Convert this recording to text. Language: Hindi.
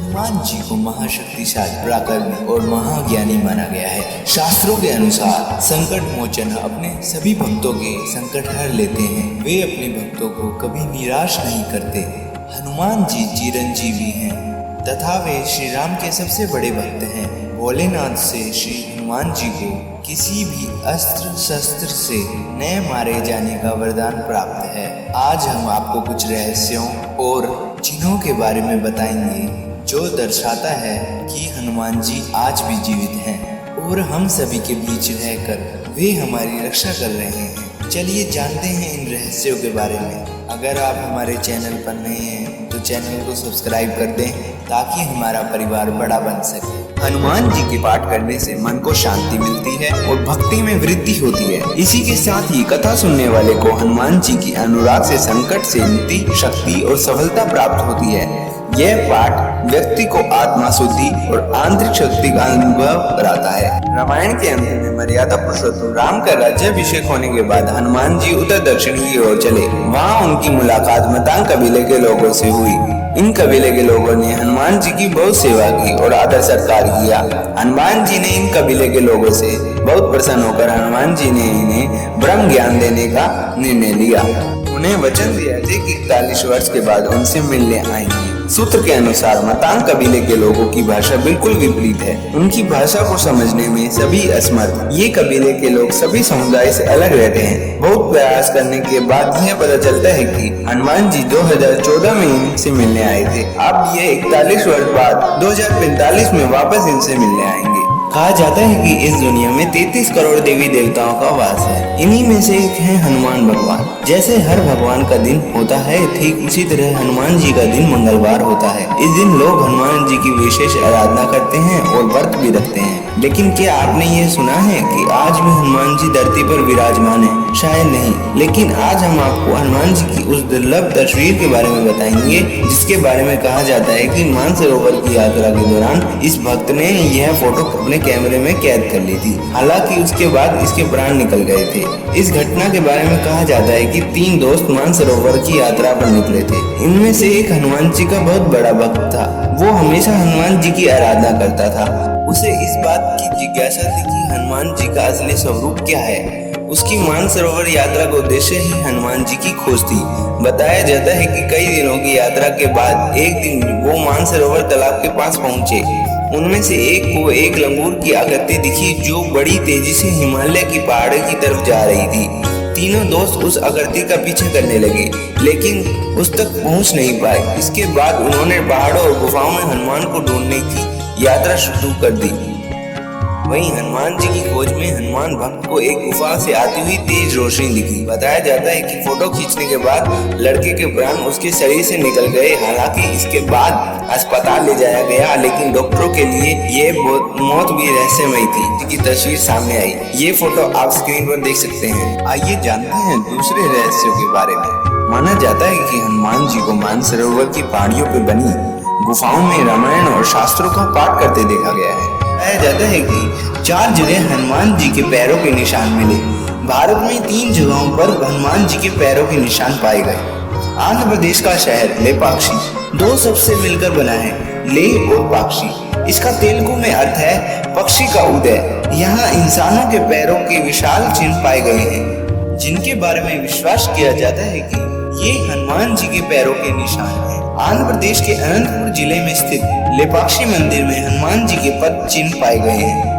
हनुमान जी को महाशक्तिशाली, पराक्रमी और महाज्ञानी माना गया है। शास्त्रों के अनुसार संकट मोचन अपने सभी भक्तों के संकट हर लेते हैं। वे अपने भक्तों को कभी निराश नहीं करते। हनुमान जी चिरंजीवी हैं तथा वे श्री राम के सबसे बड़े भक्त हैं। भोलेनाथ से श्री हनुमान जी को किसी भी अस्त्र शस्त्र से न मारे जाने का वरदान प्राप्त है। आज हम आपको कुछ रहस्यों और चिन्हों के बारे में बताएंगे जो दर्शाता है कि हनुमान जी आज भी जीवित हैं और हम सभी के बीच रहकर वे हमारी रक्षा कर रहे हैं। चलिए जानते हैं इन रहस्यों के बारे में। अगर आप हमारे चैनल पर नए हैं तो चैनल को सब्सक्राइब कर दें ताकि हमारा परिवार बड़ा बन सके। हनुमान जी के पाठ करने से मन को शांति मिलती है और भक्ति में वृद्धि होती है। इसी के साथ ही कथा सुनने वाले को हनुमान जी की अनुराग से संकट से मुक्ति, शक्ति और सफलता प्राप्त होती है। यह पाठ व्यक्ति को आत्मा शुद्धि और आंतरिक शक्ति का अनुभव कराता है। रामायण के अंत में मर्यादा पुरुषोत्तम राम का राज्याभिषेक होने के बाद हनुमान जी उत्तर दक्षिण की ओर चले। वहाँ उनकी मुलाकात मतांग कबीले के लोगों से हुई। इन कबीले के लोगों ने हनुमान जी की बहुत सेवा की और आदर सत्कार किया। हनुमान जी ने इन कबीले के लोगों से बहुत प्रसन्न होकर हनुमान जी ने इन्हें ब्रह्म ज्ञान देने का निर्णय लिया। उन्हें वचन दिया था कि 41 वर्ष के बाद उनसे मिलने आएंगे। सूत्र के अनुसार मतांग कबीले के लोगों की भाषा बिल्कुल विपरीत है। उनकी भाषा को समझने में सभी असमर्थ। ये कबीले के लोग सभी समुदाय से अलग रहते हैं। बहुत प्रयास करने के बाद यह पता चलता है कि हनुमान जी 2014 में इनसे मिलने आए थे। अब ये 41 वर्ष बाद 2045 में वापस इनसे मिलने आएंगे। कहा जाता है कि इस दुनिया में 33 करोड़ देवी देवताओं का वास है। इन्हीं में से एक है हनुमान भगवान। जैसे हर भगवान का दिन होता है, ठीक उसी तरह हनुमान जी का दिन मंगलवार होता है। इस दिन लोग हनुमान जी की विशेष आराधना करते हैं और व्रत भी रखते हैं। लेकिन क्या आपने ये सुना है कि आज भी हनुमान जी धरती पर विराजमान है? शायद नहीं, लेकिन आज हम आपको हनुमान जी की उस दुर्लभ तस्वीर के बारे में बताएंगे जिसके बारे में कहा जाता है कि मानसरोवर की यात्रा के दौरान इस भक्त ने यह फोटो अपने कैमरे में कैद कर ली थी। हालांकि उसके बाद इसके प्राण निकल गए थे। इस घटना के बारे में कहा जाता है कि 3 दोस्त मानसरोवर की यात्रा पर निकले थे। इनमें से एक हनुमान जी का बहुत बड़ा भक्त था। वो हमेशा हनुमान जी की आराधना करता था। उसे इस बात की जिज्ञासा थी कि हनुमान जी का असली स्वरूप क्या है। उसकी मानसरोवर यात्रा का उद्देश्य ही हनुमान जी की खोज थी। बताया जाता है कि कई दिनों की यात्रा के बाद एक दिन वो मानसरोवर तालाब के पास पहुंचे। उनमें से एक को एक लंगूर की आकृति दिखी जो बड़ी तेजी से हिमालय की पहाड़ी की तरफ जा रही थी। तीनों दोस्त उस आकृति का पीछे करने लगे लेकिन उस तक पहुंच नहीं पाए। इसके बाद उन्होंने पहाड़ों और गुफाओं में हनुमान को ढूंढने की यात्रा शुरू कर दी। वहीं हनुमान जी की खोज में हनुमान भक्त को एक गुफा से आती हुई तेज रोशनी दिखी। बताया जाता है कि फोटो खींचने के बाद लड़के के प्राण उसके शरीर से निकल गए। हालांकि इसके बाद अस्पताल ले जाया गया, लेकिन डॉक्टरों के लिए ये मौत भी रहस्यमयी थी जिसकी तस्वीर सामने आई। ये फोटो आप स्क्रीन पर देख सकते हैं। आइए जानते हैं दूसरे रहस्यों के बारे में। माना जाता है कि हनुमान जी को मानसरोवर की पहाड़ियों पर बनी गुफाओं में रामायण और शास्त्रों का पाठ करते देखा गया है। बताया जाता है कि 4 जगह हनुमान जी के पैरों के निशान मिले। भारत में 3 जगहों पर हनुमान जी के पैरों के निशान पाए गए। आंध्र प्रदेश का शहर लेपाक्षी 2 शब्द से मिलकर बना है, ले और पाक्षी। इसका तेलुगु में अर्थ है पक्षी का उदय। यहाँ इंसानों के पैरों के विशाल चिन्ह पाए गए हैं जिनके बारे में विश्वास किया जाता है कि ये हनुमान जी के पैरों के निशान हैं। आंध्र प्रदेश के अनंतपुर जिले में स्थित लेपाक्षी मंदिर में हनुमान जी के पद चिन्ह पाए गए हैं।